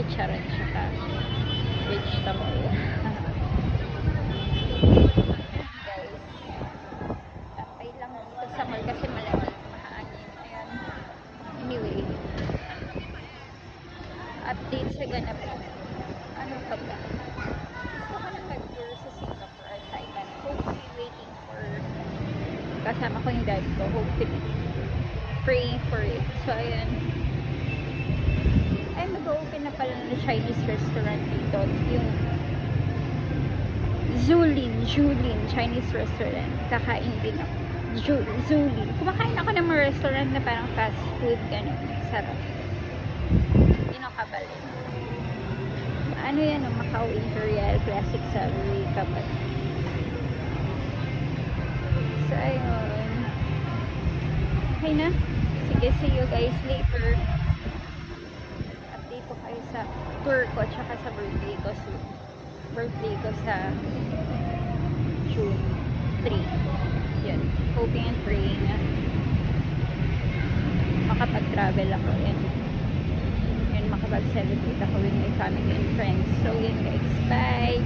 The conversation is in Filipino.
chicharon tsaka vegetable. Guys, tapay lang dito sa mall kasi malamig, mahangin. Ayan. Anyway, update sa ganap. Ano pa ba? Gusto ko na mag-tour sa Singapore or Thailand. Hopefully waiting for kasama ko yung dad ko. Hopefully. Praying for it. So, ayan. Ay, mag-open na pala na Chinese restaurant dito. Yung Julin Chinese restaurant. Kakain din ako. Julin. Kumakain ako ng mga restaurant na parang fast food. Ganun. Sarap. Kabalin. Ano yan? Macau Imperial Classic Savory Kapag. So, ayun. Okay na. Sige, see you guys later. Update ko kayo sa tour ko tsaka sa birthday ko. So, birthday ko sa June 3. Yun. Hoping and praying na makapag-travel ako. Yan. Makapag-celebrate ako with my family and friends. So, yun guys. Bye!